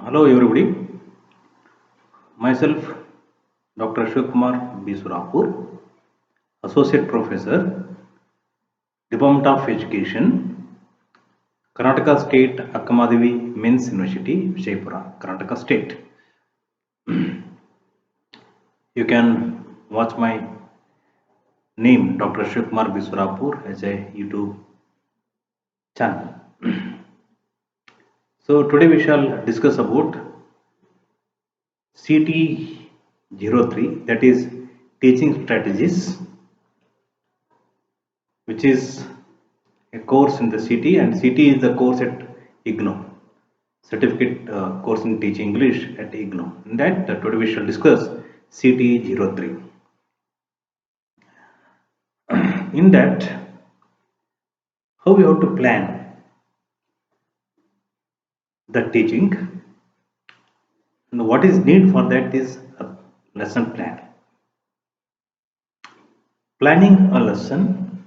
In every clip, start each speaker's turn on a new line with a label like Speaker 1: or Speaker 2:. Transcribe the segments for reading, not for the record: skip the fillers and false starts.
Speaker 1: Hello everybody, myself Dr. Ashok B. Surapur, Associate Professor, Department of Education, Karnataka State Akamadevi Men's University, Vijaypura, Karnataka State. You can watch my name Dr. Ashok B. Surapur as a YouTube channel. So today we shall discuss about CT03, that is teaching strategies, which is a course in the CT, and CT is the course at Ignou, certificate course in teaching English at Ignou. In that today we shall discuss CT03. In that, how we have to plan the teaching, and what is need for that is a lesson plan. Planning a lesson,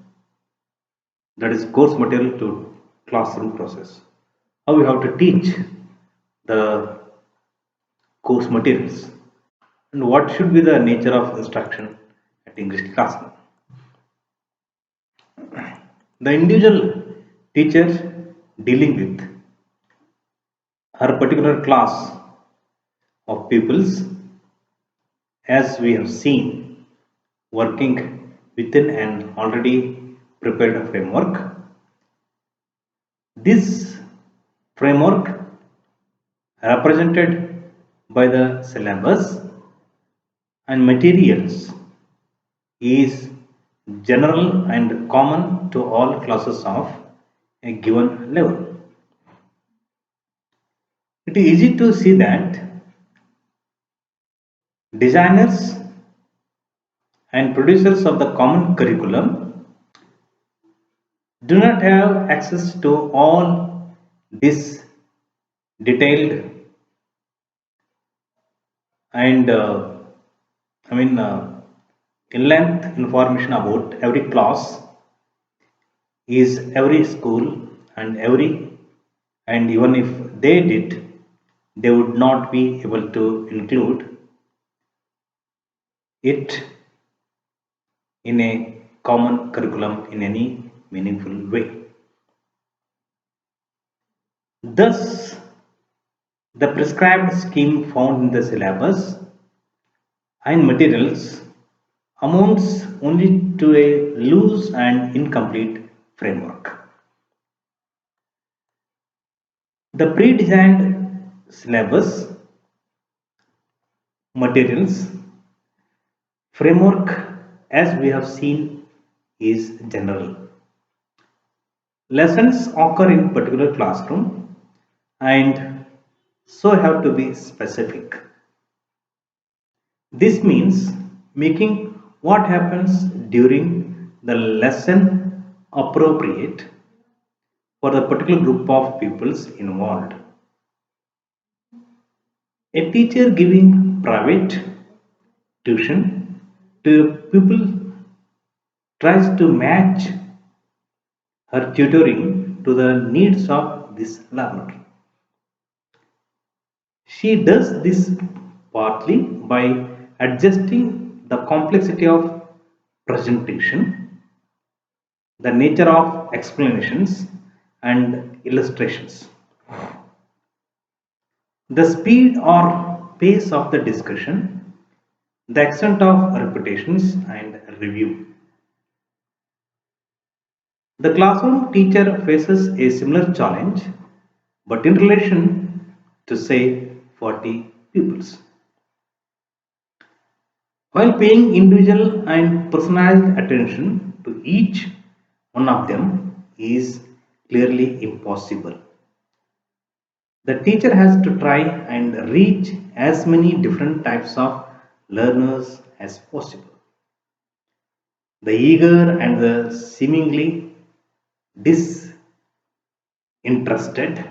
Speaker 1: that is course material to classroom process. How we have to teach the course materials, and what should be the nature of instruction at English classroom. The individual teacher dealing with her particular class of pupils, as we have seen, working within an already prepared framework. This framework, represented by the syllabus and materials, is general and common to all classes of a given level. It is easy to see that designers and producers of the common curriculum do not have access to all this detailed and in length information about every class, is every school, and even if they did, they would not be able to include it in a common curriculum in any meaningful way. Thus, the prescribed scheme found in the syllabus and materials amounts only to a loose and incomplete framework. The pre-designed syllabus, materials, framework, as we have seen, is general. Lessons occur in particular classroom and so have to be specific. This means making what happens during the lesson appropriate for the particular group of pupils involved. A teacher giving private tuition to a pupil tries to match her tutoring to the needs of this learner. She does this partly by adjusting the complexity of presentation, the nature of explanations and illustrations, the speed or pace of the discussion, the extent of repetitions and review. The classroom teacher faces a similar challenge, but in relation to say 40 pupils. While paying individual and personalized attention to each one of them is clearly impossible. The teacher has to try and reach as many different types of learners as possible. The eager and the seemingly disinterested,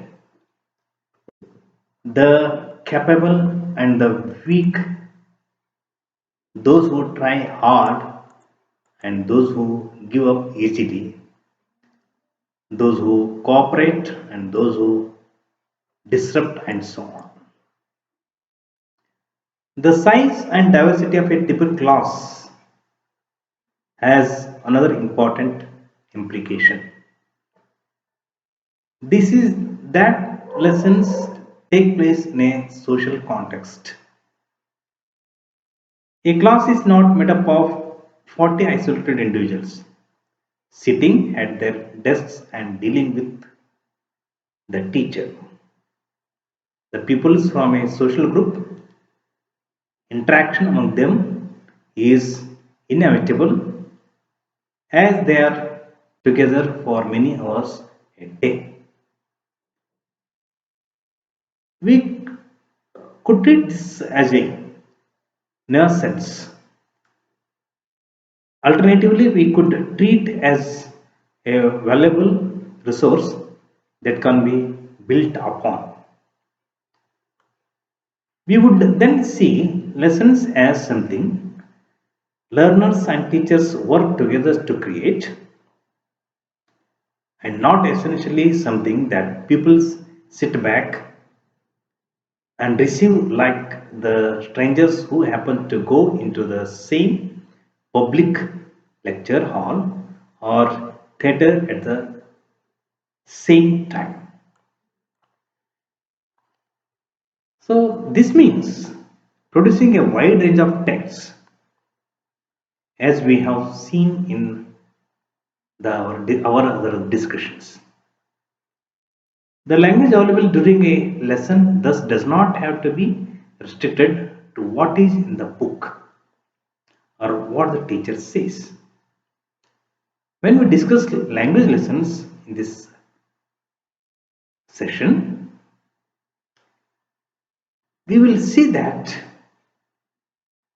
Speaker 1: the capable and the weak, those who try hard and those who give up easily, those who cooperate and those who disrupt, and so on. The size and diversity of a typical class has another important implication. This is that lessons take place in a social context. A class is not made up of 40 isolated individuals sitting at their desks and dealing with the teacher. The pupils from a social group, interaction among them is inevitable as they are together for many hours a day. We could treat this as a nuisance. Alternatively, we could treat as a valuable resource that can be built upon. We would then see lessons as something learners and teachers work together to create and not essentially something that pupils sit back and receive like the strangers who happen to go into the same public lecture hall or theater at the same time. So this means producing a wide range of texts as we have seen in our other discussions. The language available during a lesson thus does not have to be restricted to what is in the book or what the teacher says. When we discuss language lessons in this session, we will see that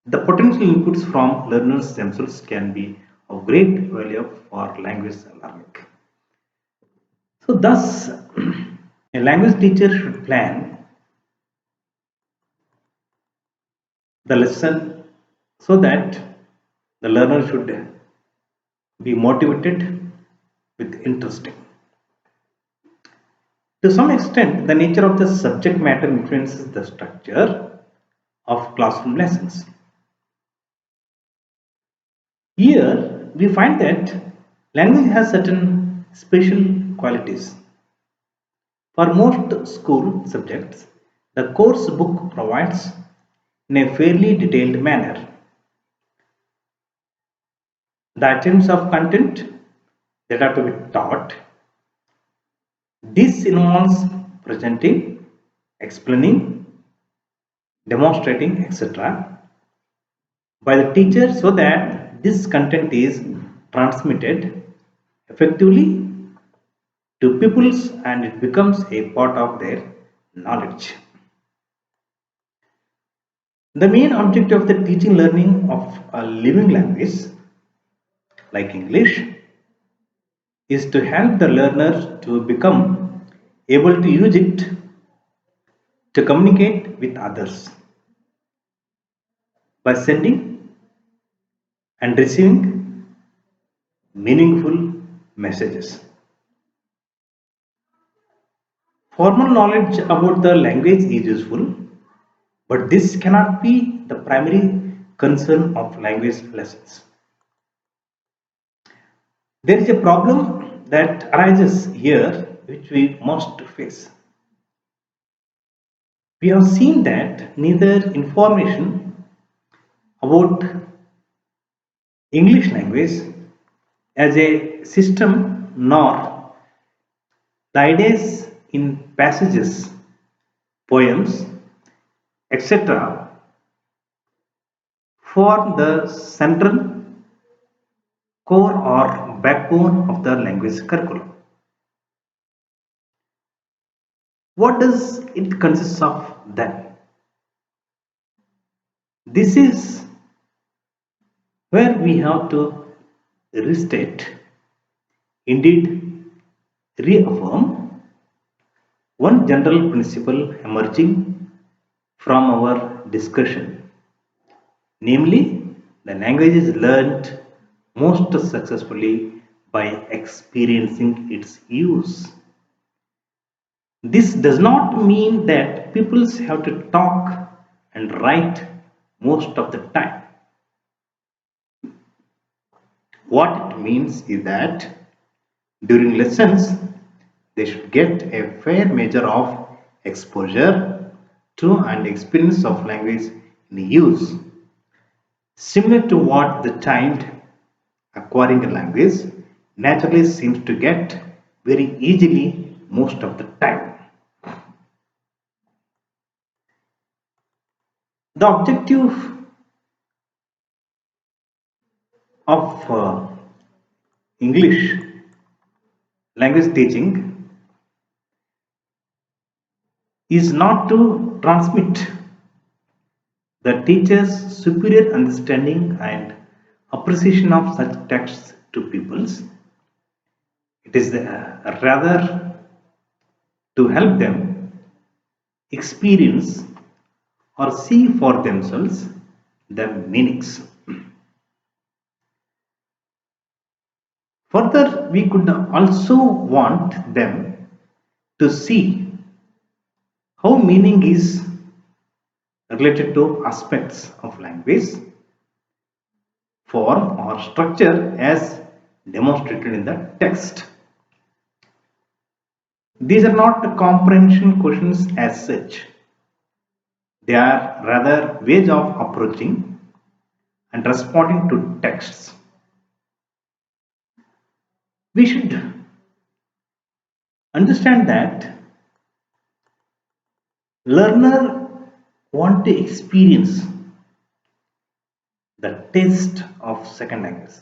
Speaker 1: the potential inputs from learners themselves can be of great value for language learning. So thus, a language teacher should plan the lesson so that the learner should be motivated with interesting. To some extent, the nature of the subject matter influences the structure of classroom lessons. Here, we find that language has certain special qualities. For most school subjects, the course book provides in a fairly detailed manner the items of content that are to be taught. This involves presenting, explaining, demonstrating, etc. by the teacher so that this content is transmitted effectively to pupils and it becomes a part of their knowledge. The main objective of the teaching learning of a living language like English is to help the learner to become able to use it to communicate with others by sending and receiving meaningful messages. Formal knowledge about the language is useful, but this cannot be the primary concern of language lessons. There is a problem that arises here which we must face. We have seen that neither information about English language as a system nor the ideas in passages, poems, etc. form the central core or backbone of the language curriculum. What does it consist of then? This is where we have to restate, indeed reaffirm, one general principle emerging from our discussion, namely, the language is learned most successfully by experiencing its use. This does not mean that people have to talk and write most of the time. What it means is that during lessons, they should get a fair measure of exposure to and experience of language in use, similar to what the child acquiring a language naturally seems to get very easily most of the time. The objective of English language teaching is not to transmit the teacher's superior understanding and appreciation of such texts to pupils. It is rather to help them experience or see for themselves the meanings. Further, we could also want them to see how meaning is related to aspects of language, form, or structure as demonstrated in the text. These are not comprehension questions as such, they are rather ways of approaching and responding to texts. We should understand that learner want to experience the taste of second language.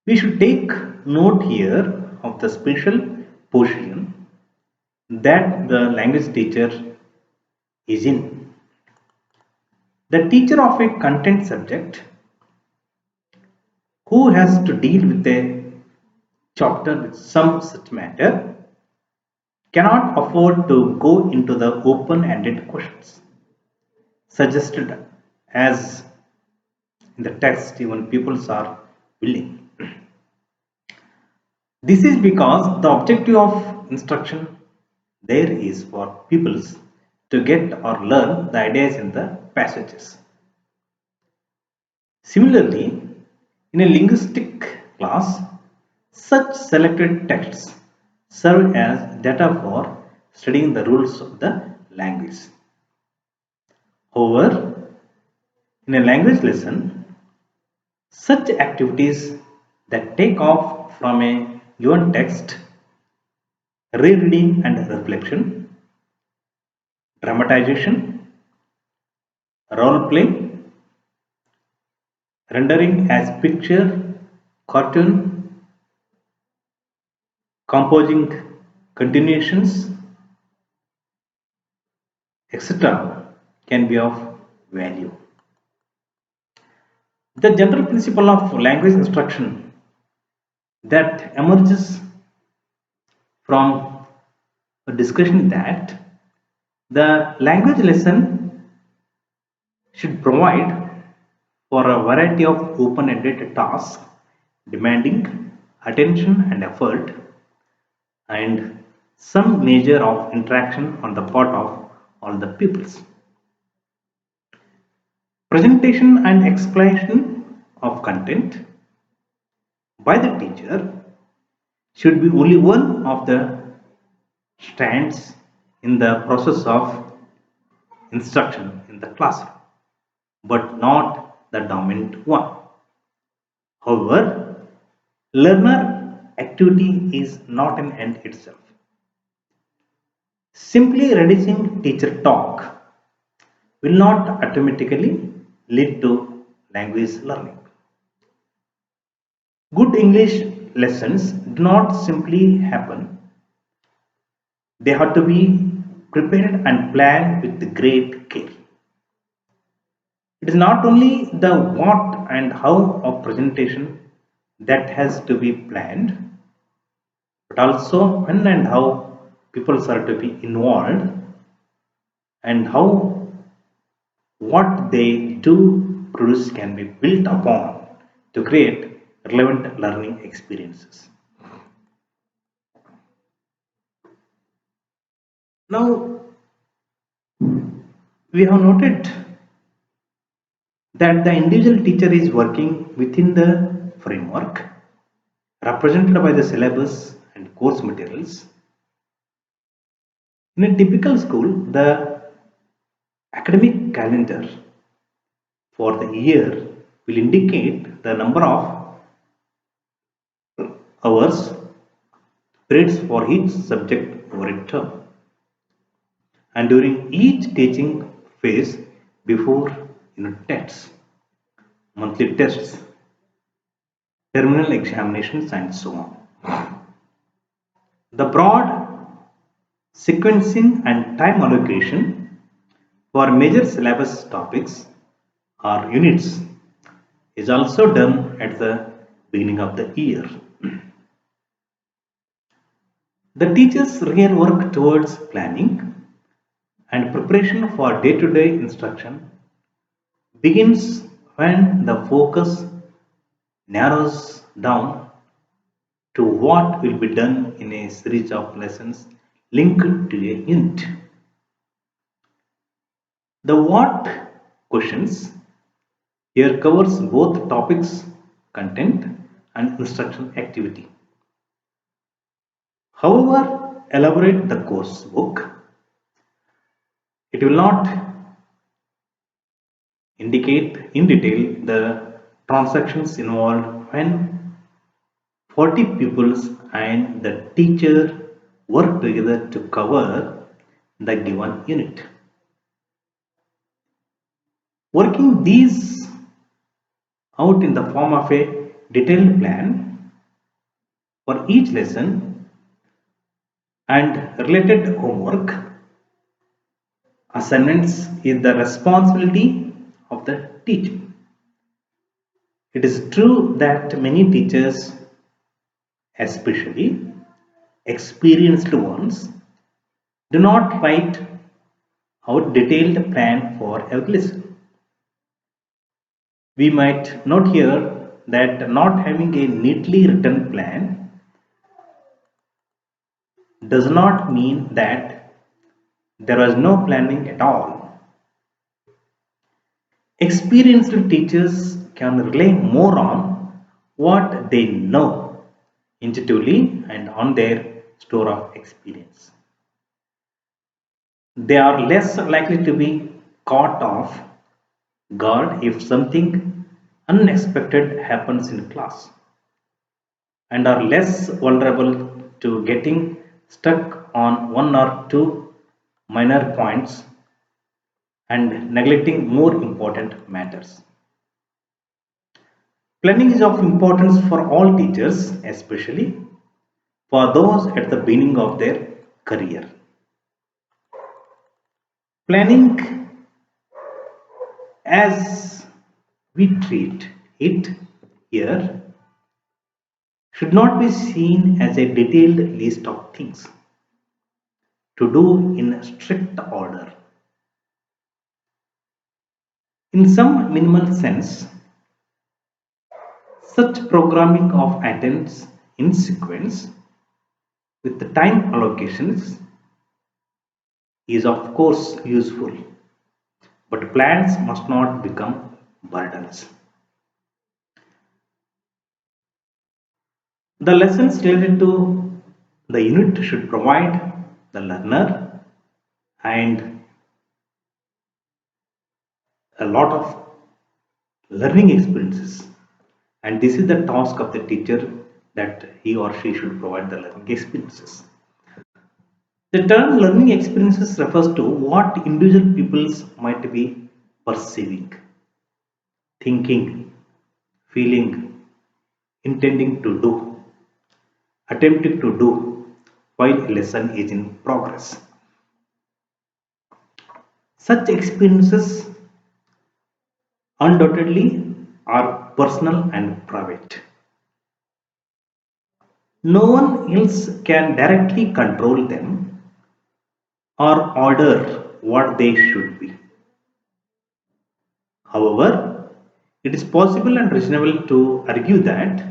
Speaker 1: We should take note here of the special position that the language teacher is in. The teacher of a content subject who has to deal with a chapter with some such matter cannot afford to go into the open-ended questions suggested as in the text even peoples are willing. This is because the objective of instruction there is for pupils to get or learn the ideas in the passages. Similarly, in a linguistic class, such selected texts serve as data for studying the rules of the language. However, in a language lesson, such activities that take off from a given text, rereading and reflection, dramatization, role play, rendering as picture, cartoon, composing continuations, etc., can be of value. The general principle of language instruction that emerges from a discussion that the language lesson should provide for a variety of open-ended tasks demanding attention and effort and some measure of interaction on the part of all the pupils. Presentation and explanation of content by the teacher should be only one of the strands in the process of instruction in the classroom, but not the dominant one. However, learner activity is not an end itself. Simply reducing teacher talk will not automatically lead to language learning. Good English lessons do not simply happen, they have to be prepared and planned with great care. It is not only the what and how of presentation that has to be planned, but also when and how people are to be involved and how what they do produce can be built upon to create relevant learning experiences. Now, We have noted that the individual teacher is working within the framework represented by the syllabus and course materials. In a typical school, the academic calendar for the year will indicate the number of hours, periods for each subject over a term. And during each teaching phase before unit tests, monthly tests, terminal examinations, and so on. The broad sequencing and time allocation for major syllabus topics or units is also done at the beginning of the year. The teacher's real work towards planning and preparation for day-to-day instruction begins when the focus narrows down to what will be done in a series of lessons linked to a unit. The what questions here covers both topics, content, and instruction activity. However elaborate the course book, it will not indicate in detail the transactions involved when 40 pupils and the teacher work together to cover the given unit. Working these out in the form of a detailed plan for each lesson and related homework assignments is the responsibility of the teacher. It is true that many teachers, especially experienced ones, do not write out detailed plan for every lesson. We might note here that not having a neatly written plan does not mean that there was no planning at all. Experienced teachers can rely more on what they know intuitively and on their store of experience. They are less likely to be caught off guard if something unexpected happens in class, and are less vulnerable to getting stuck on one or two minor points and neglecting more important matters. Planning is of importance for all teachers, especially for those at the beginning of their career. Planning, as we treat it here, should not be seen as a detailed list of things to do in strict order. In some minimal sense, such programming of items in sequence with the time allocations is of course useful, but plans must not become burdens. The lessons related to the unit should provide the learner and a lot of learning experiences, and this is the task of the teacher, that he or she should provide the learning experiences. The term learning experiences refers to what individual pupils might be perceiving, thinking, feeling, intending to do, attempting to do while a lesson is in progress. Such experiences undoubtedly are personal and private. No one else can directly control them or order what they should be. However, it is possible and reasonable to argue that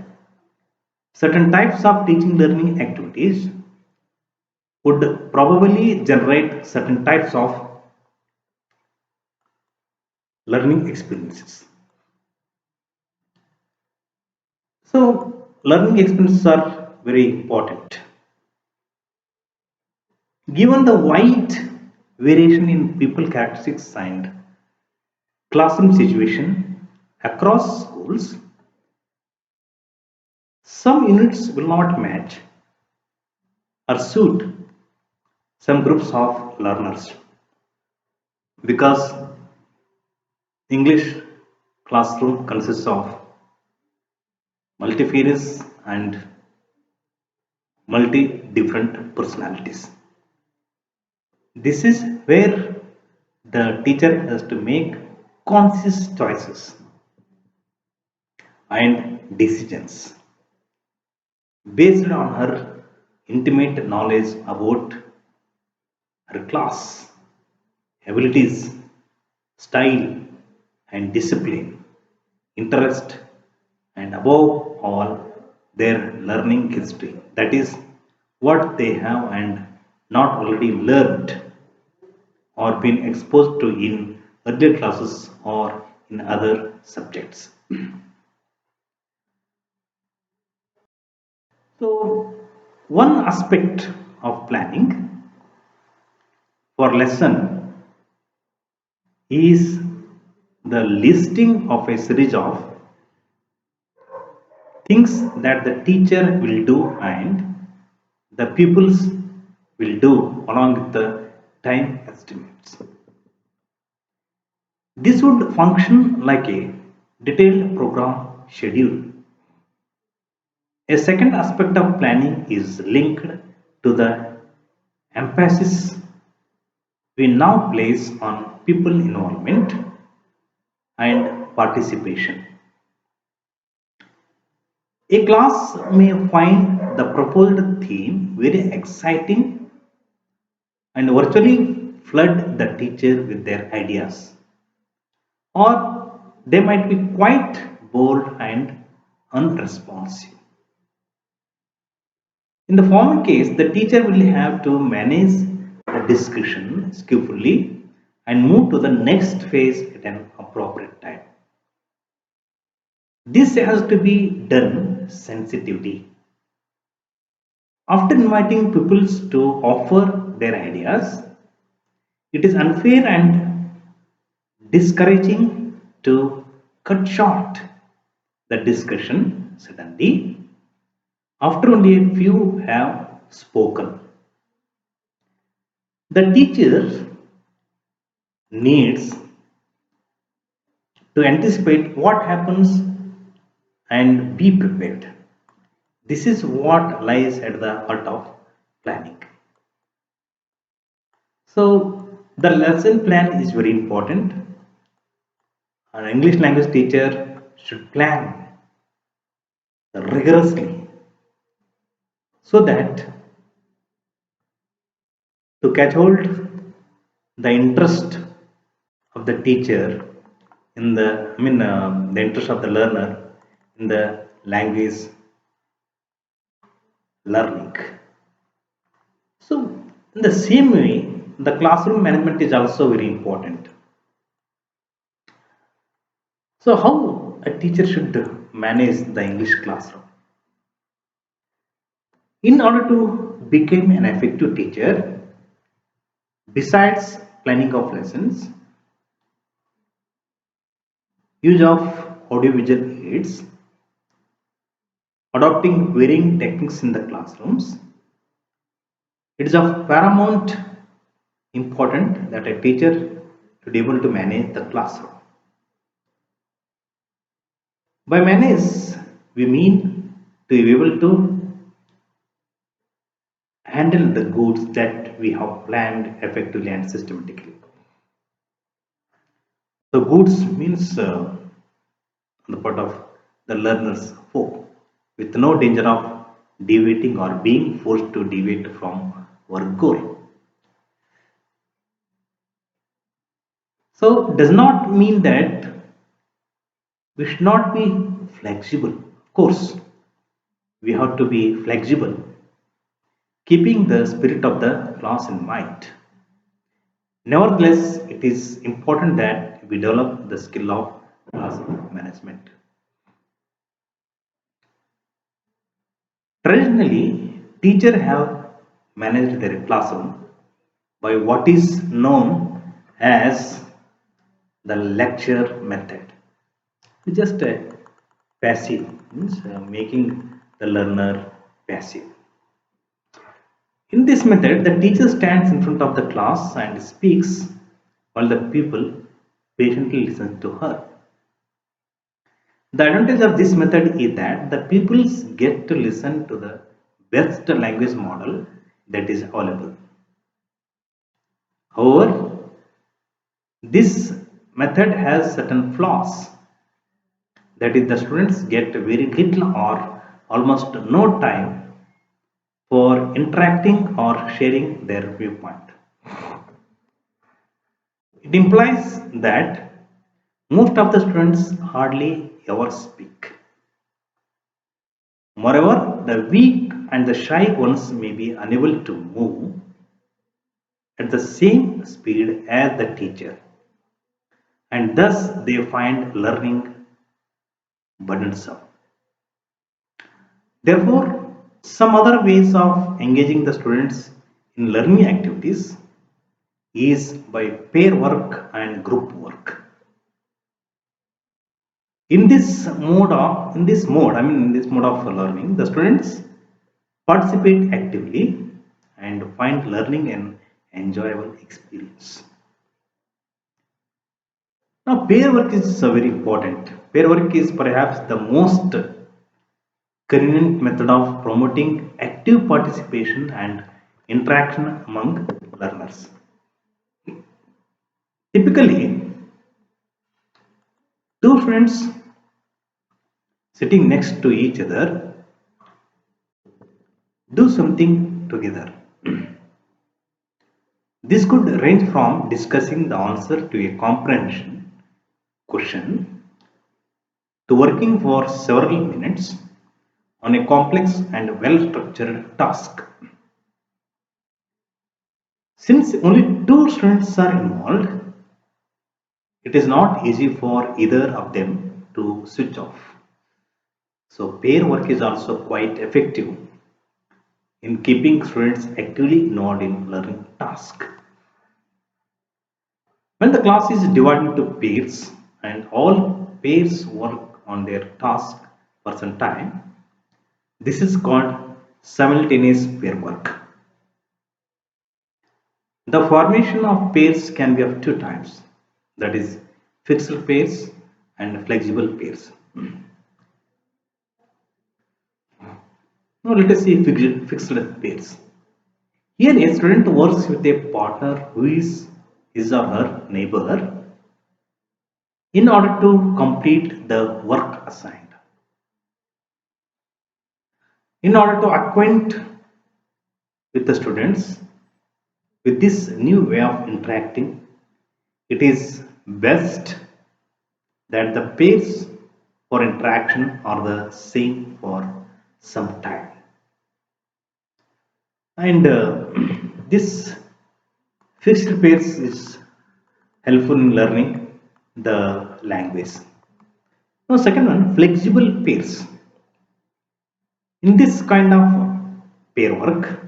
Speaker 1: certain types of teaching learning activities would probably generate certain types of learning experiences. So, learning experiences are very important. Given the wide variation in people characteristics and classroom situation across schools, some units will not match or suit some groups of learners because English classroom consists of multifarious and multi different personalities. This is where the teacher has to make conscious choices and decisions based on her intimate knowledge about her class, abilities, style, and discipline, interest, and above all, their learning history. That is what they have and not already learned or been exposed to in earlier classes or in other subjects. So, one aspect of planning for lesson is the listing of a series of things that the teacher will do and the pupils will do along with the time estimates. This would function like a detailed program schedule. A second aspect of planning is linked to the emphasis we now place on people involvement and participation. A class may find the proposed theme very exciting and virtually flood the teacher with their ideas, or they might be quite bold and unresponsive. In the former case, the teacher will have to manage the discussion skillfully and move to the next phase at an appropriate time. This has to be done sensitively. After inviting pupils to offer their ideas, it is unfair and discouraging to cut short the discussion suddenly after only a few have spoken. The teacher needs to anticipate what happens and be prepared. This is what lies at the heart of planning. So, the lesson plan is very important. An English language teacher should plan rigorously so that to catch hold the interest of the teacher in the interest of the learner in the language learning. So in the same way, the classroom management is also very important. So how a teacher should manage the English classroom? In order to become an effective teacher, besides planning of lessons, use of audiovisual aids, adopting varying techniques in the classrooms, it is of paramount important that a teacher should be able to manage the classroom. By manage, we mean to be able to handle the goods that we have planned effectively and systematically. The goods means on the part of the learner's hope, with no danger of deviating or being forced to deviate from our goal. So, does not mean that we should not be flexible. Of course, we have to be flexible, keeping the spirit of the class in mind. Nevertheless, it is important that we develop the skill of classroom management. Traditionally, teachers have managed their classroom by what is known as the lecture method. It's just a passive, means making the learner passive. In this method, the teacher stands in front of the class and speaks while the pupil patiently listens to her. The advantage of this method is that the pupils get to listen to the best language model that is available. However, this method has certain flaws. That is, the students get very little or almost no time for interacting or sharing their viewpoint. It implies that most of the students hardly ever speak. Moreover, the weak and the shy ones may be unable to move at the same speed as the teacher, and thus they find learning burdensome. Therefore, some other ways of engaging the students in learning activities is by pair work and group work. In this mode of learning, the students participate actively and find learning an enjoyable experience. Now, pair work is very important. Pair work is perhaps the most convenient method of promoting active participation and interaction among learners. Typically, two friends sitting next to each other do something together. This could range from discussing the answer to a comprehension question to working for several minutes on a complex and well structured task. Since only two students are involved, it is not easy for either of them to switch off. So, pair work is also quite effective in keeping students actively involved in learning tasks. When the class is divided into pairs and all pairs work on their task for some time, this is called simultaneous pair work. The formation of pairs can be of two types, that is, fixed pairs and flexible pairs. Now let us see fixed pairs. Here a student works with a partner who is his or her neighbor in order to complete the work assigned. In order to acquaint with the students with this new way of interacting, it is best that the pairs for interaction are the same for some time. And this fixed pairs is helpful in learning the language. Now, second one, flexible pairs. In this kind of pair work,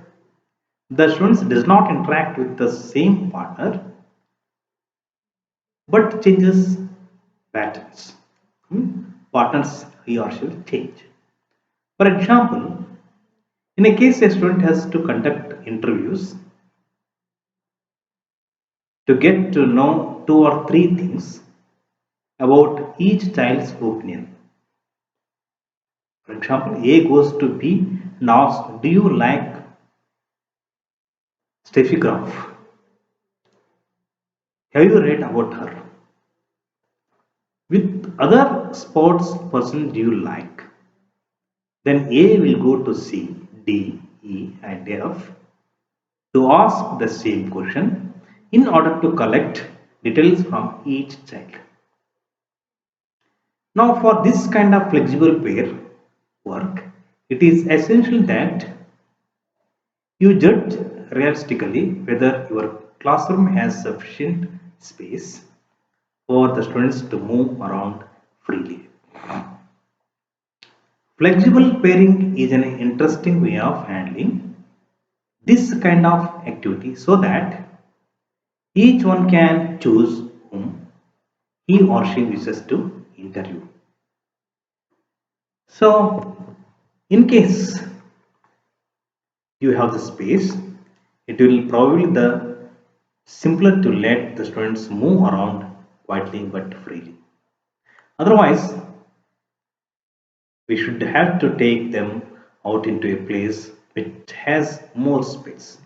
Speaker 1: the students does not interact with the same partner but changes patterns. Partners he or she will change. For example, in a case a student has to conduct interviews to get to know two or three things about each child's opinion. For example, A goes to B and asks, "Do you like Steffi Graf? Have you read about her? With other sports person do you like?" Then A will go to C, D, E, and F to ask the same question in order to collect details from each child. Now, for this kind of flexible pair work, it is essential that you judge realistically whether your classroom has sufficient space for the students to move around freely. Flexible pairing is an interesting way of handling this kind of activity so that each one can choose whom he or she wishes to interview. So, in case you have the space, it will probably the simpler to let the students move around quietly but freely. Otherwise, we should have to take them out into a place which has more space,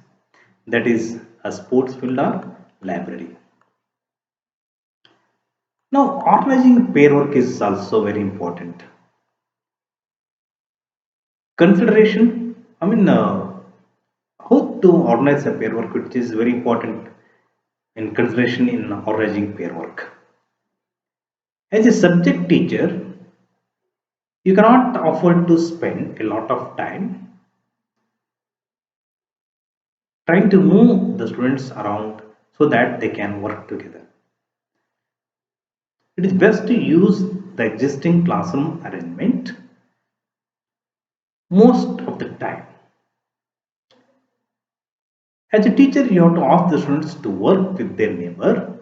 Speaker 1: that is a sports field or library. Now, organizing pair work is also very important. Consideration, how to organize a pair work, which is very important in consideration in organizing pair work. As a subject teacher, you cannot afford to spend a lot of time trying to move the students around so that they can work together. It is best to use the existing classroom arrangement most of the time. As a teacher, you have to ask the students to work with their neighbor,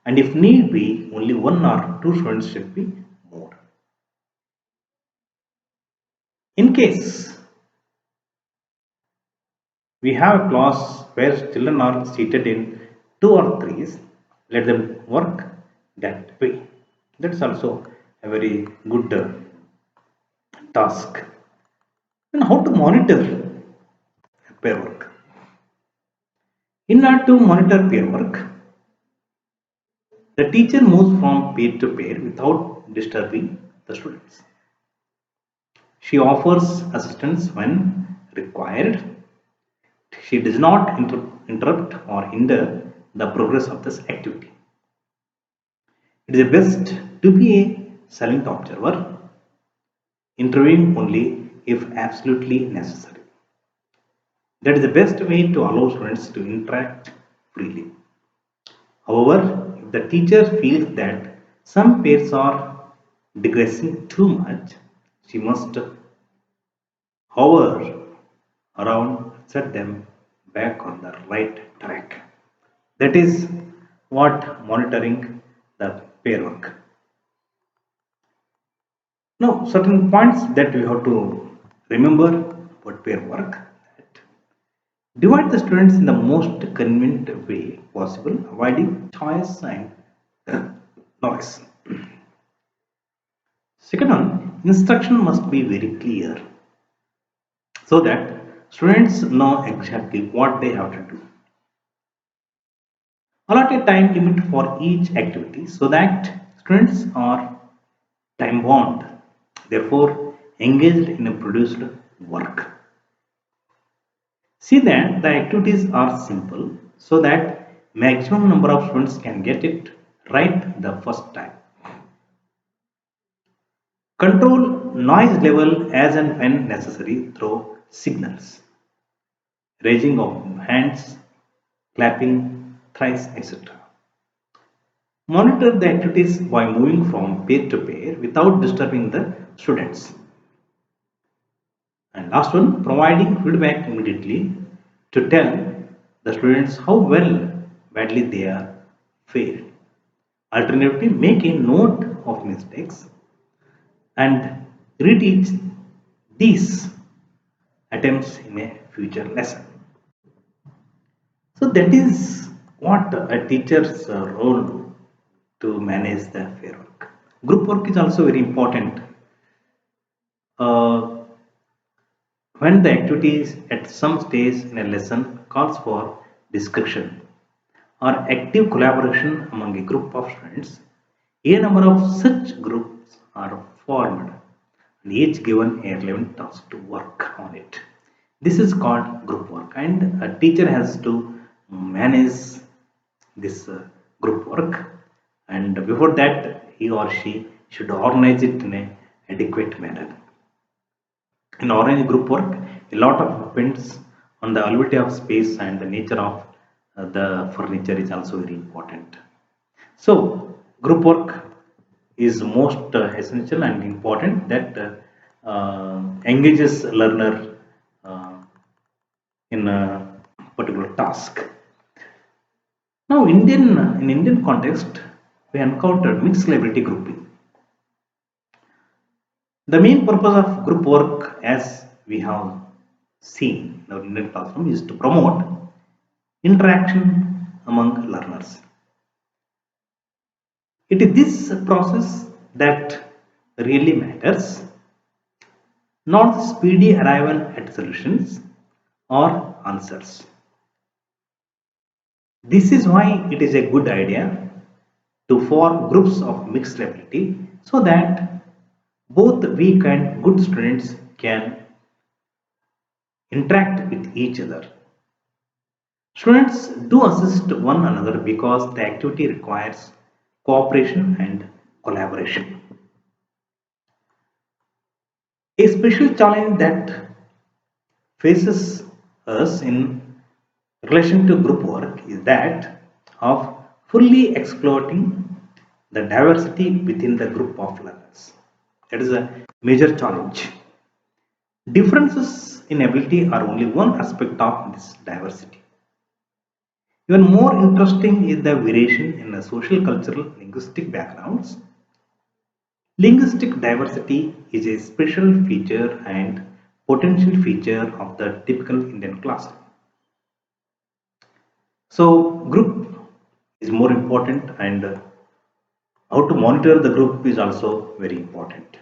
Speaker 1: and if need be, only one or two students should be more. In case we have a class where children are seated in two or threes, let them work that way. That's also a very good task. And how to monitor pair work? In order to monitor pair work, the teacher moves from pair to pair without disturbing the students. She offers assistance when required. She does not interrupt or hinder the progress of this activity. It is best to be a silent observer, intervening only if absolutely necessary. That is the best way to allow students to interact freely. However, if the teacher feels that some pairs are digressing too much, she must hover around, set them back on the right track. That is what monitoring the pair work. Now, certain points that we have to remember about pair work. Divide the students in the most convenient way possible, avoiding choice and noise. Second one, instruction must be very clear so that students know exactly what they have to do. Allot a time limit for each activity so that students are time bound, therefore engaged in a produced work. See that the activities are simple so that maximum number of students can get it right the first time. Control noise level as and when necessary through signals, raising of hands, clapping, thrice, etc. Monitor the activities by moving from pair to pair without disturbing the students. And last one, providing feedback immediately to tell the students how badly they are failed. Alternatively, make a note of mistakes and reteach these attempts in a future lesson. So that is what a teacher's role to manage the pair work. Group work is also very important. Uh, when the activities at some stage in a lesson calls for discussion or active collaboration among a group of students, a number of such groups are formed and each given a relevant task to work on it. This is called group work, and a teacher has to manage this group work, and before that he or she should organize it in a adequate manner. In orange group work, a lot of depends on the availability of space and the nature of the furniture is also very important. So, Group work is most essential and important that engages learner uh, in a particular task. Now, in Indian context, we encountered mixed liability grouping. The main purpose of group work, as we have seen in our Indian classroom, is to promote interaction among learners. It is this process that really matters, not the speedy arrival at solutions or answers. This is why it is a good idea to form groups of mixed ability so that both weak and good students can interact with each other. Students do assist one another because the activity requires cooperation and collaboration. A special challenge that faces us in relation to group work is that of fully exploiting the diversity within the group of learners. That is a major challenge. Differences in ability are only one aspect of this diversity. Even more interesting is the variation in the social, cultural, linguistic backgrounds. Linguistic diversity is a special feature and potential feature of the typical Indian classroom. So, group is more important, and how to monitor the group is also very important.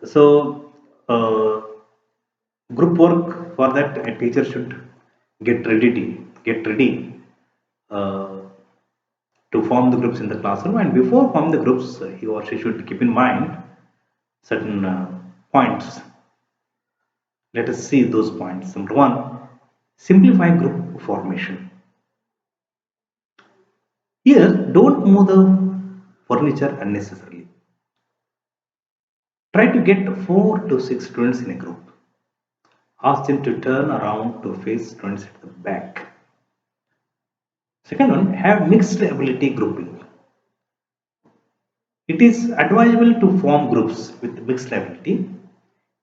Speaker 1: So, group work, for that a teacher should get ready uh, to form the groups in the classroom, and before forming the groups he or she should keep in mind certain points. Let us see those points. Number one, simplify group formation. Here, don't move the furniture unnecessarily. Try to get 4 to 6 students in a group. Ask them to turn around to face students at the back. Second one, have mixed ability grouping. It is advisable to form groups with mixed ability.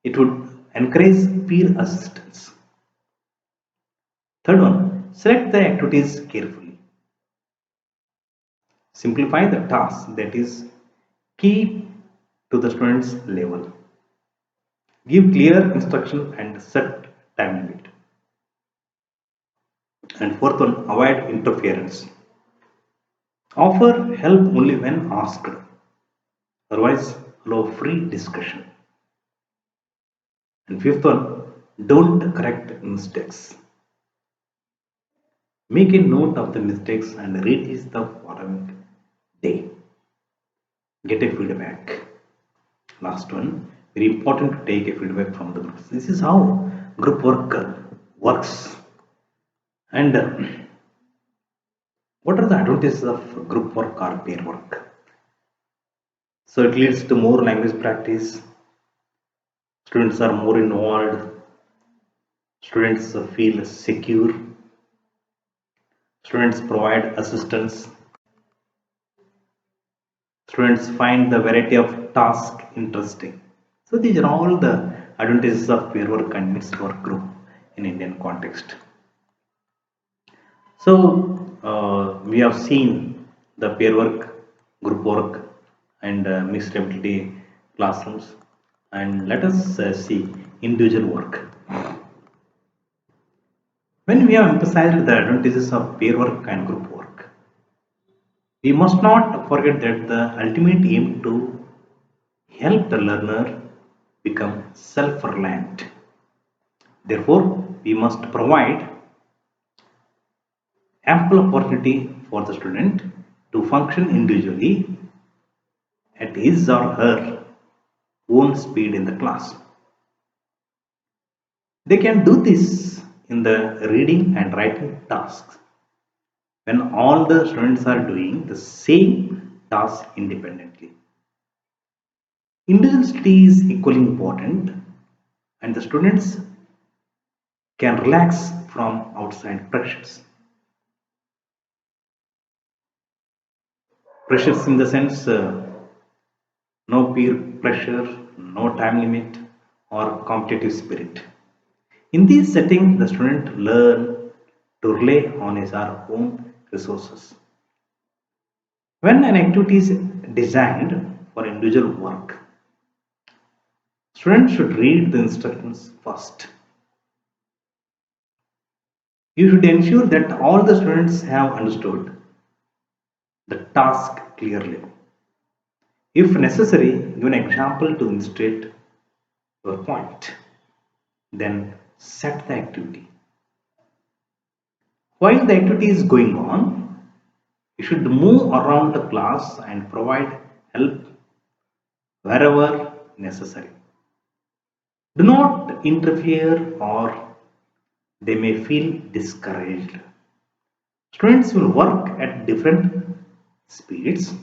Speaker 1: It would encourage peer assistance. Third one, select the activities carefully. Simplify the task that is key to the student's level. Give clear instruction and set time limit. And fourth one, avoid interference. Offer help only when asked. Otherwise, allow free discussion. And fifth one, don't correct mistakes. Make a note of the mistakes and reteach the following day. Get a feedback. Last one, very important to take a feedback from the groups. This is how group work works. And what are the advantages of group work or peer work? So it leads to more language practice. Students are more involved. Students feel secure. Students provide assistance. Students find the variety of tasks interesting. So these are all the advantages of peer work and mixed work group in Indian context. So we have seen the peer work, group work, and mixed ability classrooms, and let us see individual work. When we have emphasized the advantages of peer work and group work, we must not forget that the ultimate aim to help the learner become self-reliant. Therefore, we must provide ample opportunity for the student to function individually at his or her own speed in the class. They can do this in the reading and writing tasks when all the students are doing the same task independently. Individuality is equally important, and the students can relax from outside pressures. Pressures in the sense no peer pressure, no time limit, or competitive spirit. In these settings, the student learn to rely on his or her own resources. When an activity is designed for individual work, students should read the instructions first. You should ensure that all the students have understood the task clearly. If necessary, give an example to illustrate your point. Then set the activity. While the activity is going on, you should move around the class and provide help wherever necessary. Do not interfere or they may feel discouraged. Students will work at different speeds,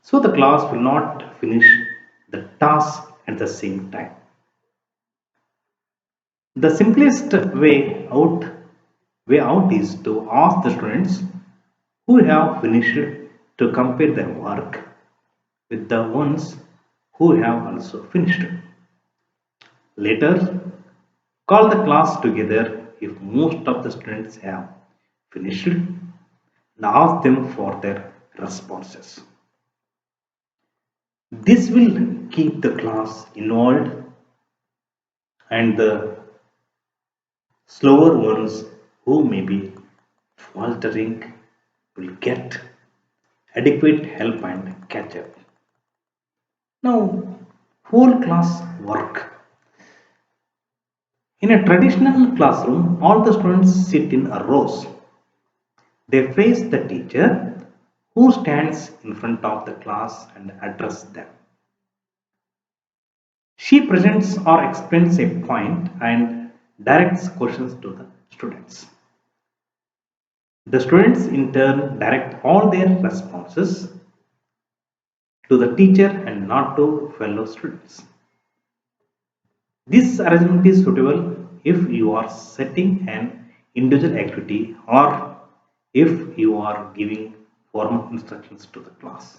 Speaker 1: so the class will not finish the task at the same time. The simplest way out is to ask the students who have finished to compare their work with the ones who have also finished. Later, call the class together if most of the students have finished and ask them for their responses. This will keep the class involved and the slower ones who may be faltering will get adequate help and catch up. Now, whole class work. In a traditional classroom, all the students sit in rows. They face the teacher who stands in front of the class and address them. She presents or explains a point and directs questions to the students. The students in turn direct all their responses to the teacher and not to fellow students. This arrangement is suitable if you are setting an individual activity or if you are giving formal instructions to the class.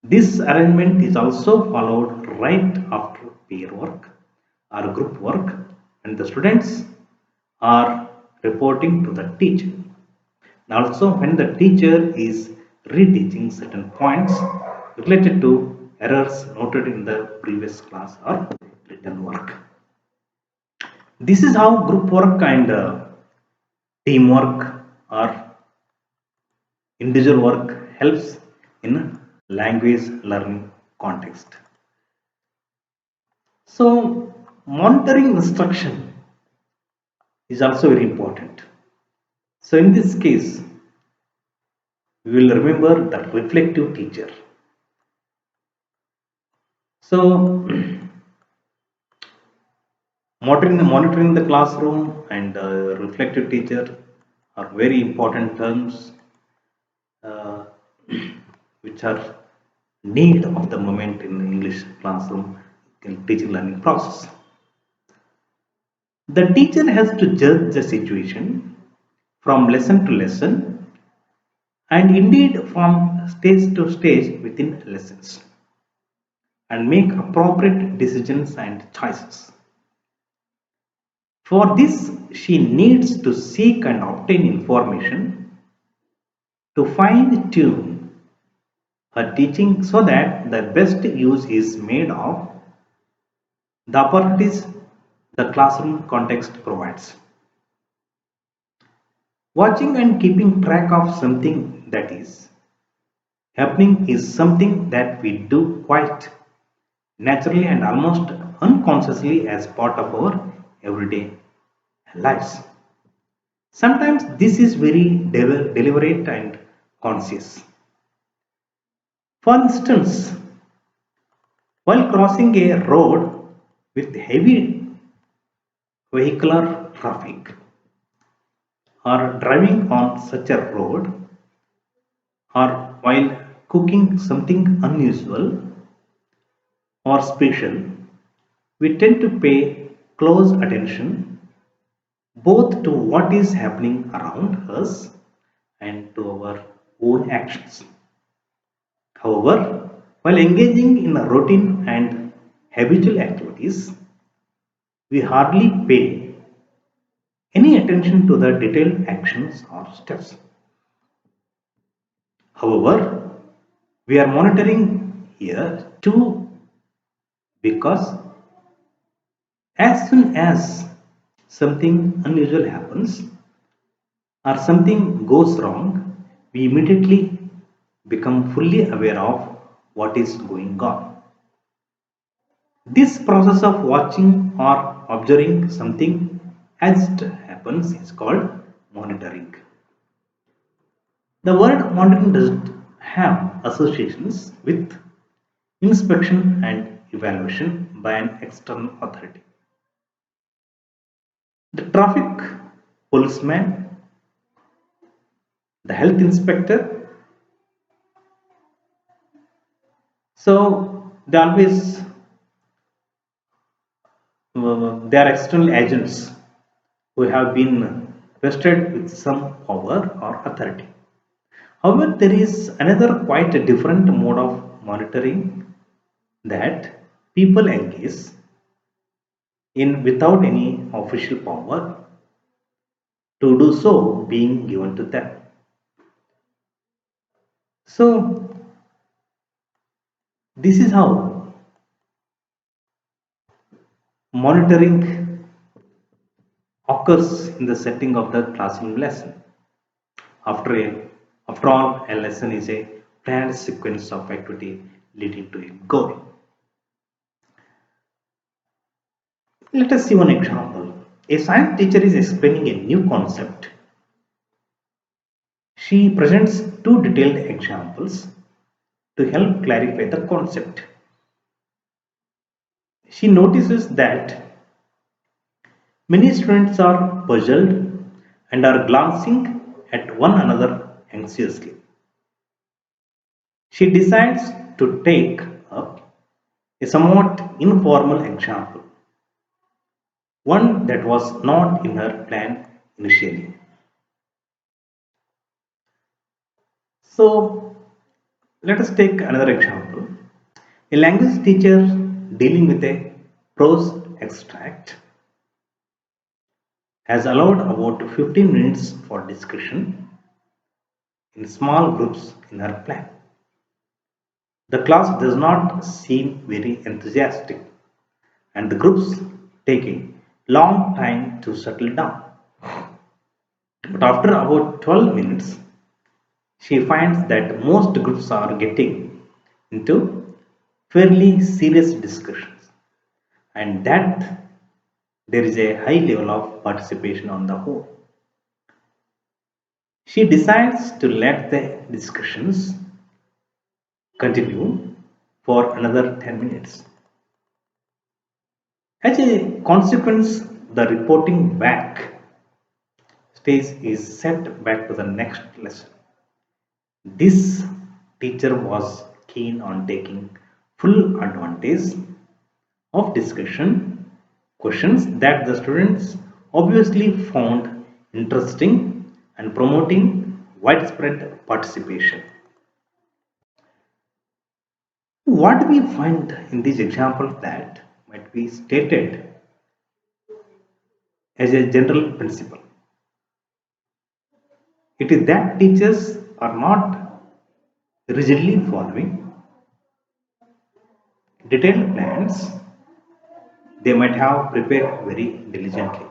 Speaker 1: This arrangement is also followed right after peer work or group work and the students are reporting to the teacher. And also when the teacher is reteaching certain points related to errors noted in the previous class or written work. This is how group work and teamwork or individual work helps in language learning context. So monitoring instruction is also very important. So in this case, we will remember the reflective teacher. So monitoring the classroom and reflective teacher are very important terms uh, which are need of the moment in English classroom teaching learning process. The teacher has to judge the situation from lesson to lesson and indeed from stage to stage within lessons and make appropriate decisions and choices. For this, she needs to seek and obtain information to fine tune her teaching so that the best use is made of the opportunities the classroom context provides. Watching and keeping track of something that is happening is something that we do quite naturally and almost unconsciously as part of our everyday lives. Sometimes this is very deliberate and conscious. For instance, while crossing a road with heavy vehicular traffic or driving on such a road or while cooking something unusual or special, we tend to pay close attention both to what is happening around us and to our own actions. However, while engaging in routine and habitual activities, we hardly pay any attention to the detailed actions or steps. However, we are monitoring here too because as soon as something unusual happens or something goes wrong, we immediately become fully aware of what is going on. This process of watching or observing something as it happens is called monitoring. The word monitoring doesn't have associations with inspection and evaluation by an external authority. The traffic policeman, the health inspector, so they are external agents who have been vested with some power or authority. However, there is another quite a different mode of monitoring that people engage in without any official power to do so being given to them. So, this is how monitoring occurs in the setting of the classroom lesson. After all, a lesson is a planned sequence of activity leading to a goal. Let us see one example. A science teacher is explaining a new concept. She presents two detailed examples to help clarify the concept. She notices that many students are puzzled and are glancing at one another anxiously. She decides to take up a somewhat informal example, one that was not in her plan initially. So, let us take another example. A language teacher dealing with a prose extract has allowed about 15 minutes for discussion in small groups in her plan. The class does not seem very enthusiastic and the groups taking long time to settle down. But after about 12 minutes, she finds that most groups are getting into fairly serious discussions and that there is a high level of participation on the whole. She decides to let the discussions continue for another 10 minutes. As a consequence, the reporting back stage is sent back to the next lesson. This teacher was keen on taking full advantage of discussion questions that the students obviously found interesting and promoting widespread participation. What we find in these examples that might be stated as a general principle. It is that teachers are not rigidly following detailed plans they might have prepared very diligently.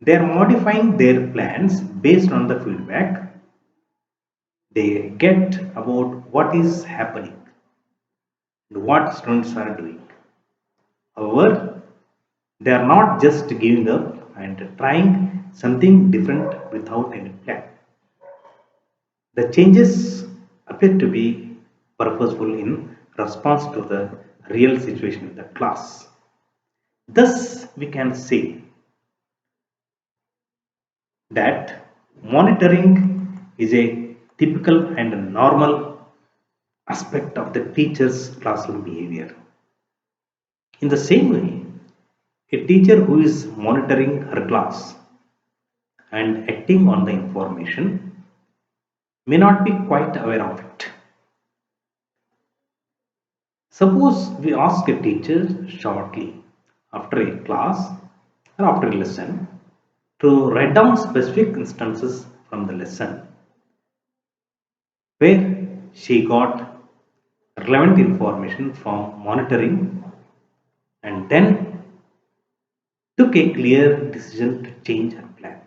Speaker 1: They are modifying their plans based on the feedback they get about what is happening and what students are doing. However, they are not just giving up and trying something different without any plan. The changes appear to be purposeful in response to the real situation in the class. Thus, we can say that monitoring is a typical and normal aspect of the teacher's classroom behavior. In the same way, a teacher who is monitoring her class and acting on the information may not be quite aware of it. Suppose we ask a teacher shortly after a class or after a lesson to write down specific instances from the lesson where she got relevant information from monitoring and then took a clear decision to change her plan.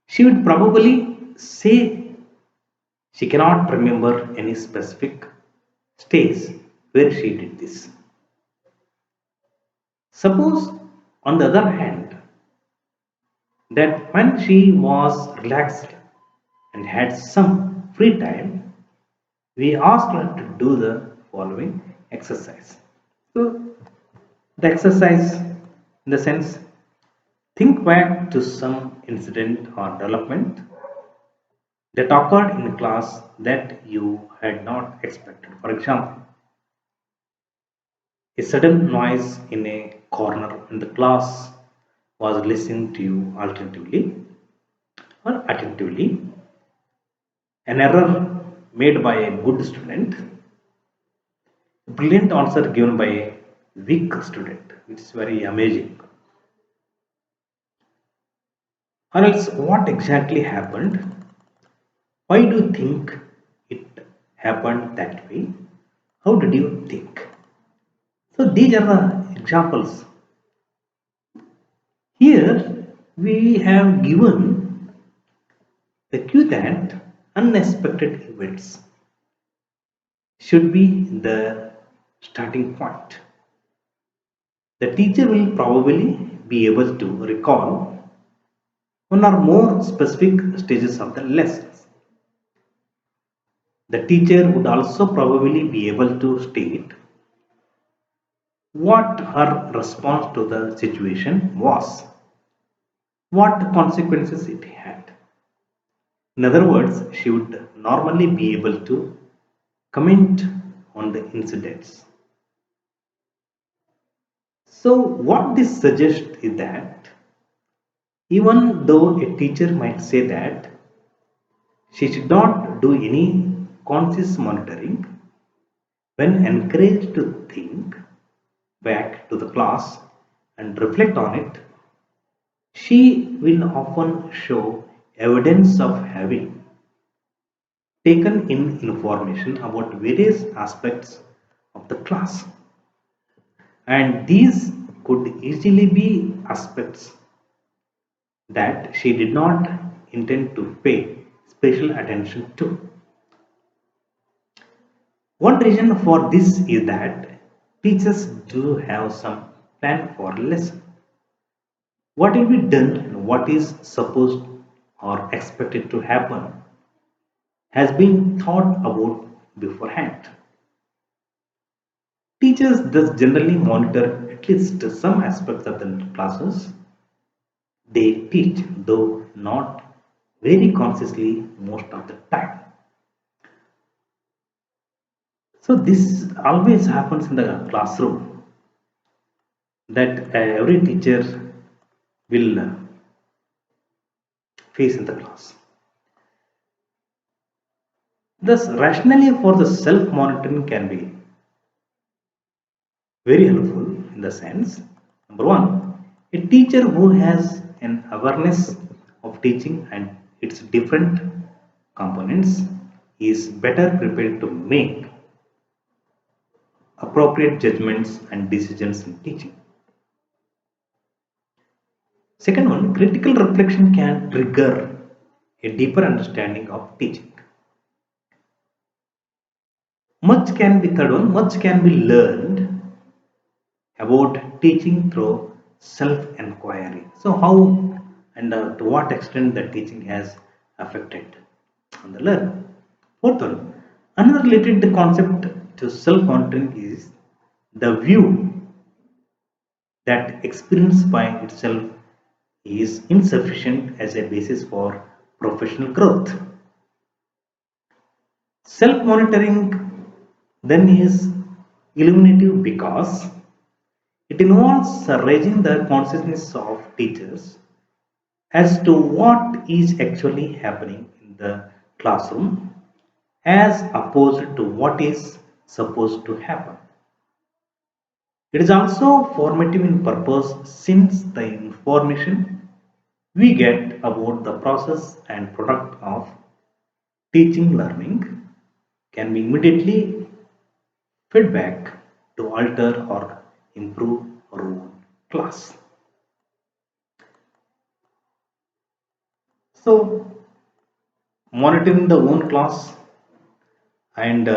Speaker 1: She would probably say she cannot remember any specific stage where she did this. Suppose, on the other hand, that when she was relaxed and had some free time, we asked her to do the following exercise. So, the exercise, in the sense, think back to some incident or development that occurred in class that you had not expected. For example, a sudden noise in a corner when the class was listening to you alternatively or attentively, an error made by a good student, a brilliant answer given by a weak student, which is very amazing. Or else, what exactly happened? Why do you think it happened that way? How did you think? So, these are the examples. Here, we have given the cue that unexpected events should be the starting point. The teacher will probably be able to recall one or more specific stages of the lessons. The teacher would also probably be able to state what her response to the situation was, what consequences it had. In other words, she would normally be able to comment on the incidents. So, what this suggests is that even though a teacher might say that she should not do any conscious monitoring, when encouraged to think back to the class and reflect on it, she will often show evidence of having taken in information about various aspects of the class. And these could easily be aspects that she did not intend to pay special attention to. One reason for this is that teachers do have some plan for lesson. What will be done and what is supposed or expected to happen has been thought about beforehand. Teachers thus generally monitor at least some aspects of the classes they teach, though not very consciously most of the time. So this always happens in the classroom that every teacher will face in the class. Thus, rationale for the self-monitoring can be very helpful in the sense, number one, a teacher who has an awareness of teaching and its different components is better prepared to make appropriate judgments and decisions in teaching. Second one, critical reflection can trigger a deeper understanding of teaching. Third one, much can be learned about teaching through self-inquiry. So how and to what extent the teaching has affected on the learner. Fourth one, another related concept to self-monitoring is the view that experience by itself is insufficient as a basis for professional growth. Self-monitoring then is illuminative because it involves raising the consciousness of teachers as to what is actually happening in the classroom as opposed to what is supposed to happen. It is also formative in purpose since the information we get about the process and product of teaching learning can be immediately fed back to alter or improve our own class. So, monitoring the own class and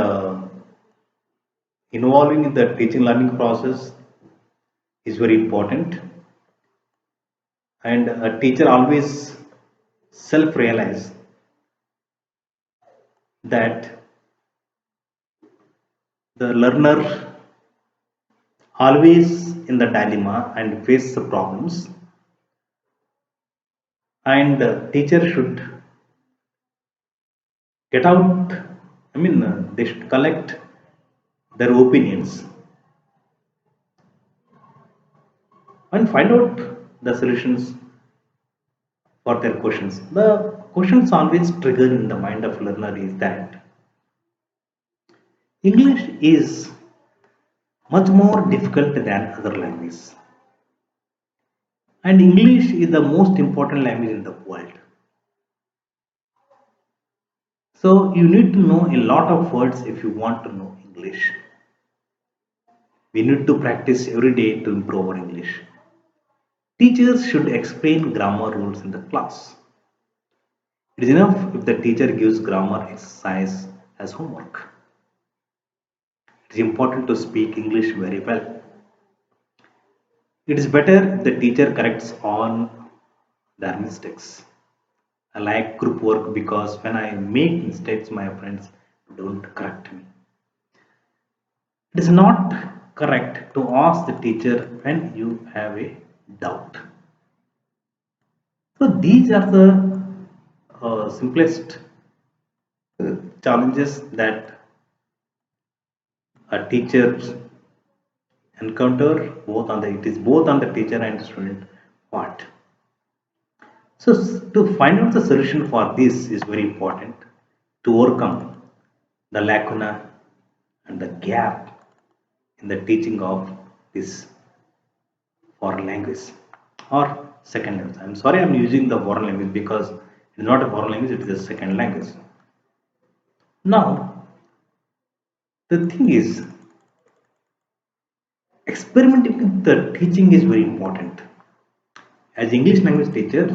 Speaker 1: involving in the teaching learning process is very important, and a teacher always self realize that the learner always in the dilemma and face the problems, and the teacher should get out, they should collect their opinions and find out the solutions for their questions. The questions always trigger in the mind of learner is that English is much more difficult than other languages, and English is the most important language in the world. So you need to know a lot of words if you want to know English. We need to practice every day to improve our English. Teachers should explain grammar rules in the class. It is enough if the teacher gives grammar exercise as homework. It is important to speak English very well. It is better if the teacher corrects all their mistakes. I like group work because when I make mistakes, my friends don't correct me. It is not correct to ask the teacher when you have a doubt. So these are the simplest challenges that a teacher encounter both on the it is both on the teacher and student part. So to find out the solution for this is very important to overcome the lacuna and the gap in the teaching of this foreign language or second language. I'm sorry, I'm using the foreign language because it's not a foreign language, it is a second language. Now, the thing is, experimenting with the teaching is very important. As English language teacher,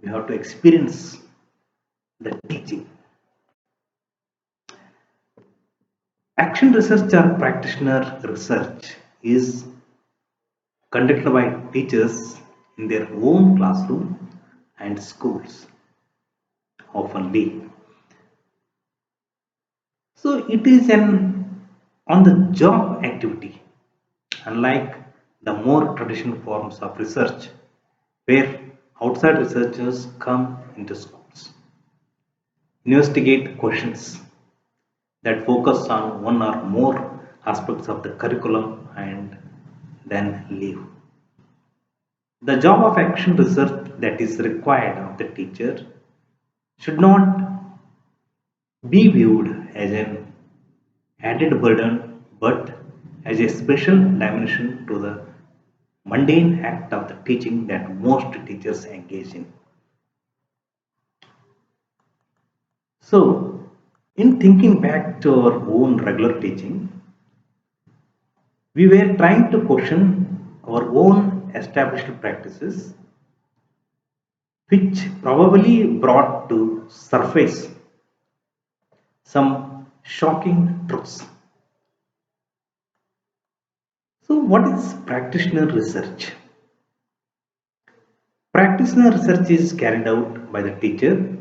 Speaker 1: we have to experience the teaching. Action research or practitioner research is conducted by teachers in their own classroom and schools, oftenly. So it is an on the job activity, unlike the more traditional forms of research where outside researchers come into schools, investigate questions that focus on one or more aspects of the curriculum and then leave. The job of action research that is required of the teacher should not be viewed as an added burden but as a special dimension to the mundane act of the teaching that most teachers engage in. So, in thinking back to our own regular teaching, we were trying to question our own established practices, which probably brought to surface some shocking truths. So, what is practitioner research? Practitioner research is carried out by the teacher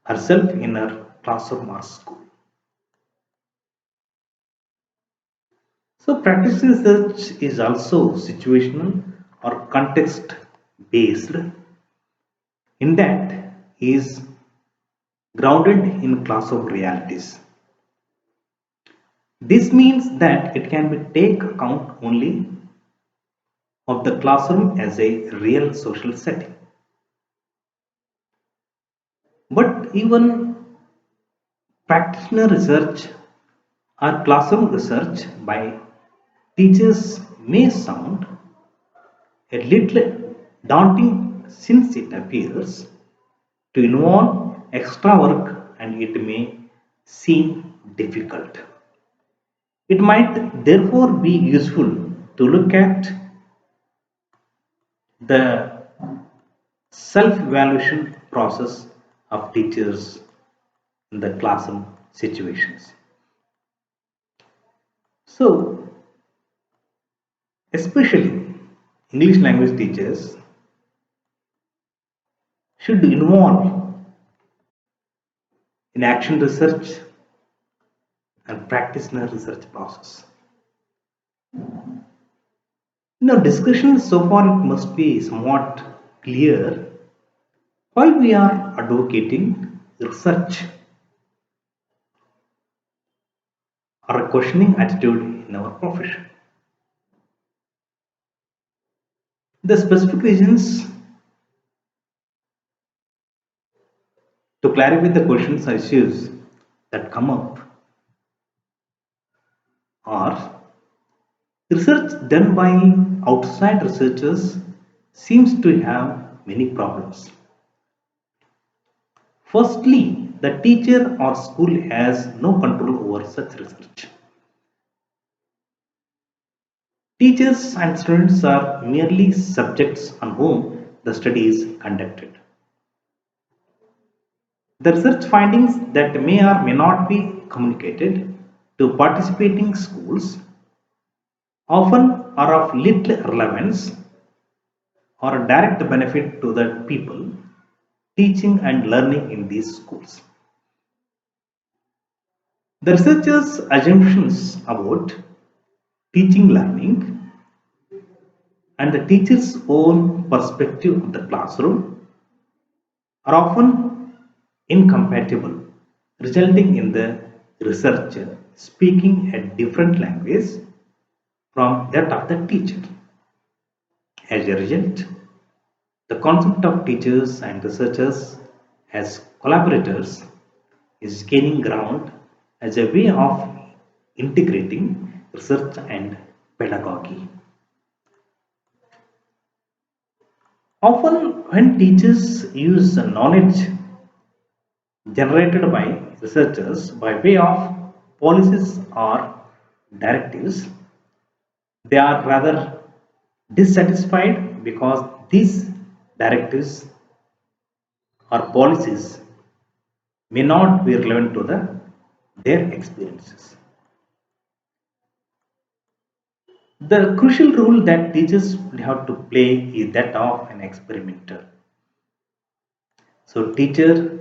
Speaker 1: herself in her classroom or school. So, practitioner research is also situational or context based, in that is grounded in classroom realities. This means that it can be take account only of the classroom as a real social setting. But even practitioner research or classroom research by teachers may sound a little daunting since it appears to involve extra work and it may seem difficult. It might therefore be useful to look at the self evaluation process of teachers in the classroom situations. So, especially English language teachers should involve in action research and practitioner research process. Discussion so far it must be somewhat clear. While we are advocating research or a questioning attitude in our profession, the specific reasons to clarify the questions or issues that come up are research done by outside researchers seems to have many problems. Firstly, the teacher or school has no control over such research. Teachers and students are merely subjects on whom the study is conducted. The research findings that may or may not be communicated to participating schools often are of little relevance or a direct benefit to the people teaching and learning in these schools. The researchers' assumptions about teaching learning and the teacher's own perspective of the classroom are often incompatible, resulting in the researcher speaking a different language from that of the teacher. As a result, the concept of teachers and researchers as collaborators is gaining ground as a way of integrating research and pedagogy. Often, when teachers use knowledge generated by researchers by way of policies or directives, they are rather dissatisfied because these directives or policies may not be relevant to their experiences. The crucial role that teachers will have to play is that of an experimenter. So, teacher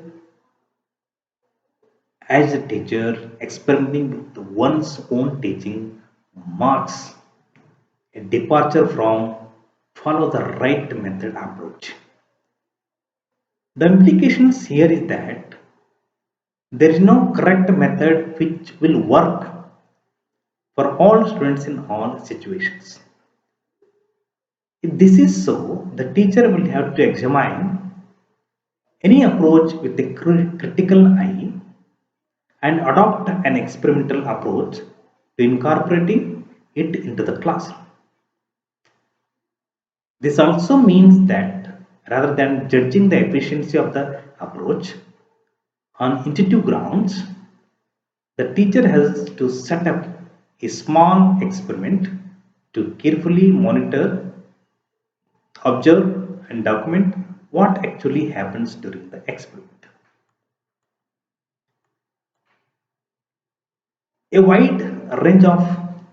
Speaker 1: as a teacher experimenting with one's own teaching marks a departure from follow the right method approach. The implications here is that there is no correct method which will work for all students in all situations. If this is so, the teacher will have to examine any approach with a critical eye and adopt an experimental approach to incorporating it into the classroom. This also means that rather than judging the efficiency of the approach on intuitive grounds, the teacher has to set up a small experiment to carefully monitor, observe, and document what actually happens during the experiment. A wide range of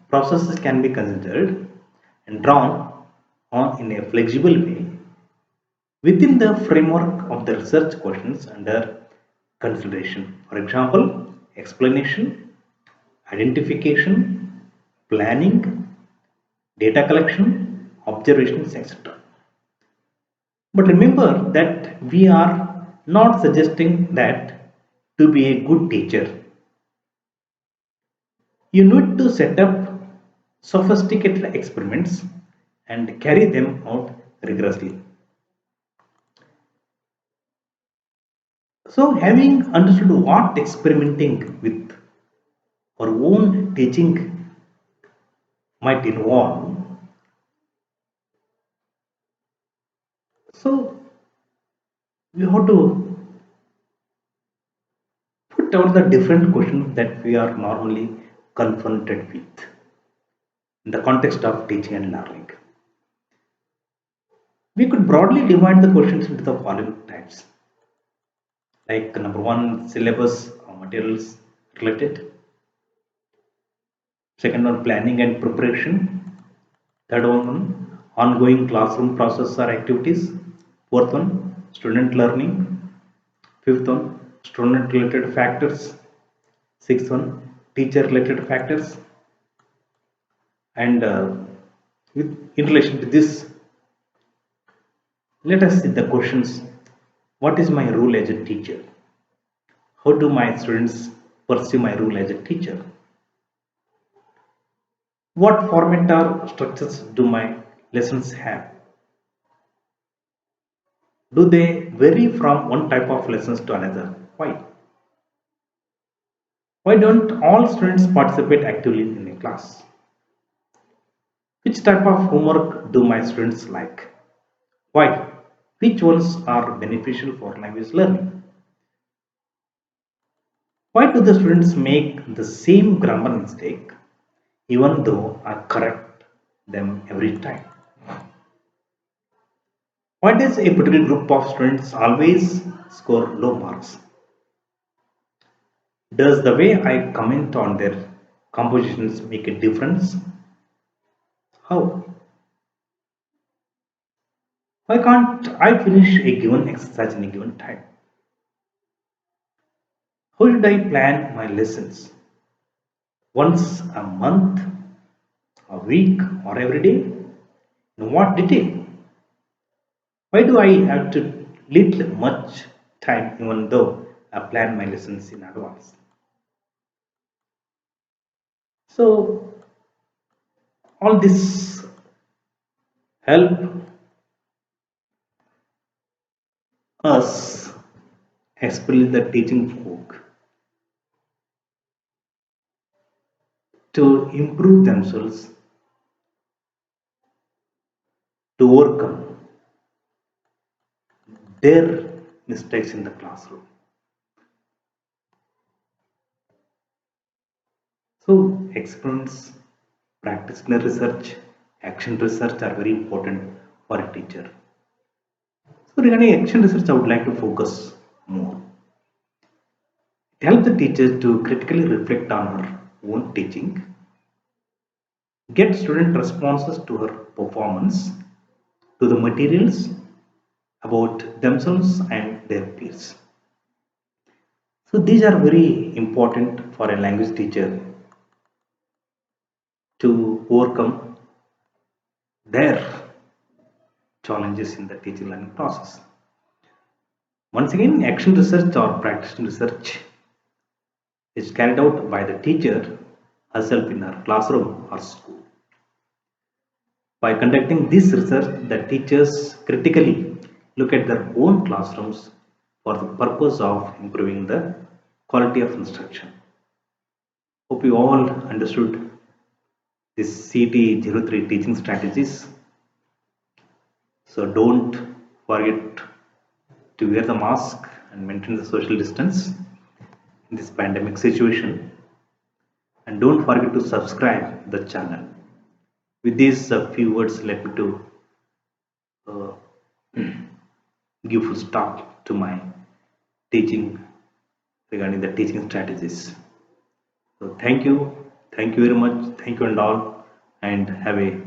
Speaker 1: processes can be considered and drawn on in a flexible way within the framework of the research questions under consideration. For example, explanation, identification, planning, data collection, observations, etc. But remember that we are not suggesting that to be a good teacher, you need to set up sophisticated experiments and carry them out rigorously. So, having understood what experimenting with our own teaching might involve, so we have to put out the different questions that we are normally confronted with in the context of teaching and learning. We could broadly divide the questions into the following types, like number one, syllabus or materials related. Second one, planning and preparation. Third one, ongoing classroom process or activities. Fourth one, student learning. Fifth one, student related factors. Sixth one, teacher related factors. And in relation to this, let us see the questions. What is my role as a teacher? How do my students pursue my role as a teacher? What format or structures do my lessons have? Do they vary from one type of lessons to another? Why? Why don't all students participate actively in a class? Which type of homework do my students like? Why? Which ones are beneficial for language learning? Why do the students make the same grammar mistake even though I correct them every time? Why does a particular group of students always score low marks? Does the way I comment on their compositions make a difference? How? Why can't I finish a given exercise in a given time? How should I plan my lessons? Once a month, a week, or every day? In what detail? Why do I have to little much time even though I plan my lessons in advance? So all this help us experience the teaching folk to improve themselves, to overcome their mistakes in the classroom. So experiments, practitioner research, action research are very important for a teacher. So regarding action research, I would like to focus more. It helps the teacher to critically reflect on her own teaching, get student responses to her performance, to the materials, about themselves and their peers. So these are very important for a language teacher to overcome their challenges in the teaching learning process. Once again, action research or practice research is carried out by the teacher herself in her classroom or school. By conducting this research, the teachers critically look at their own classrooms for the purpose of improving the quality of instruction. Hope you all understood this CT03 teaching strategies. So don't forget to wear the mask and maintain the social distance in this pandemic situation. And don't forget to subscribe the channel. With these few words, let me to uh, give full stop to my teaching regarding the teaching strategies. So thank you very much, thank you and all, and have a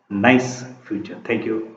Speaker 1: nice future. Thank you.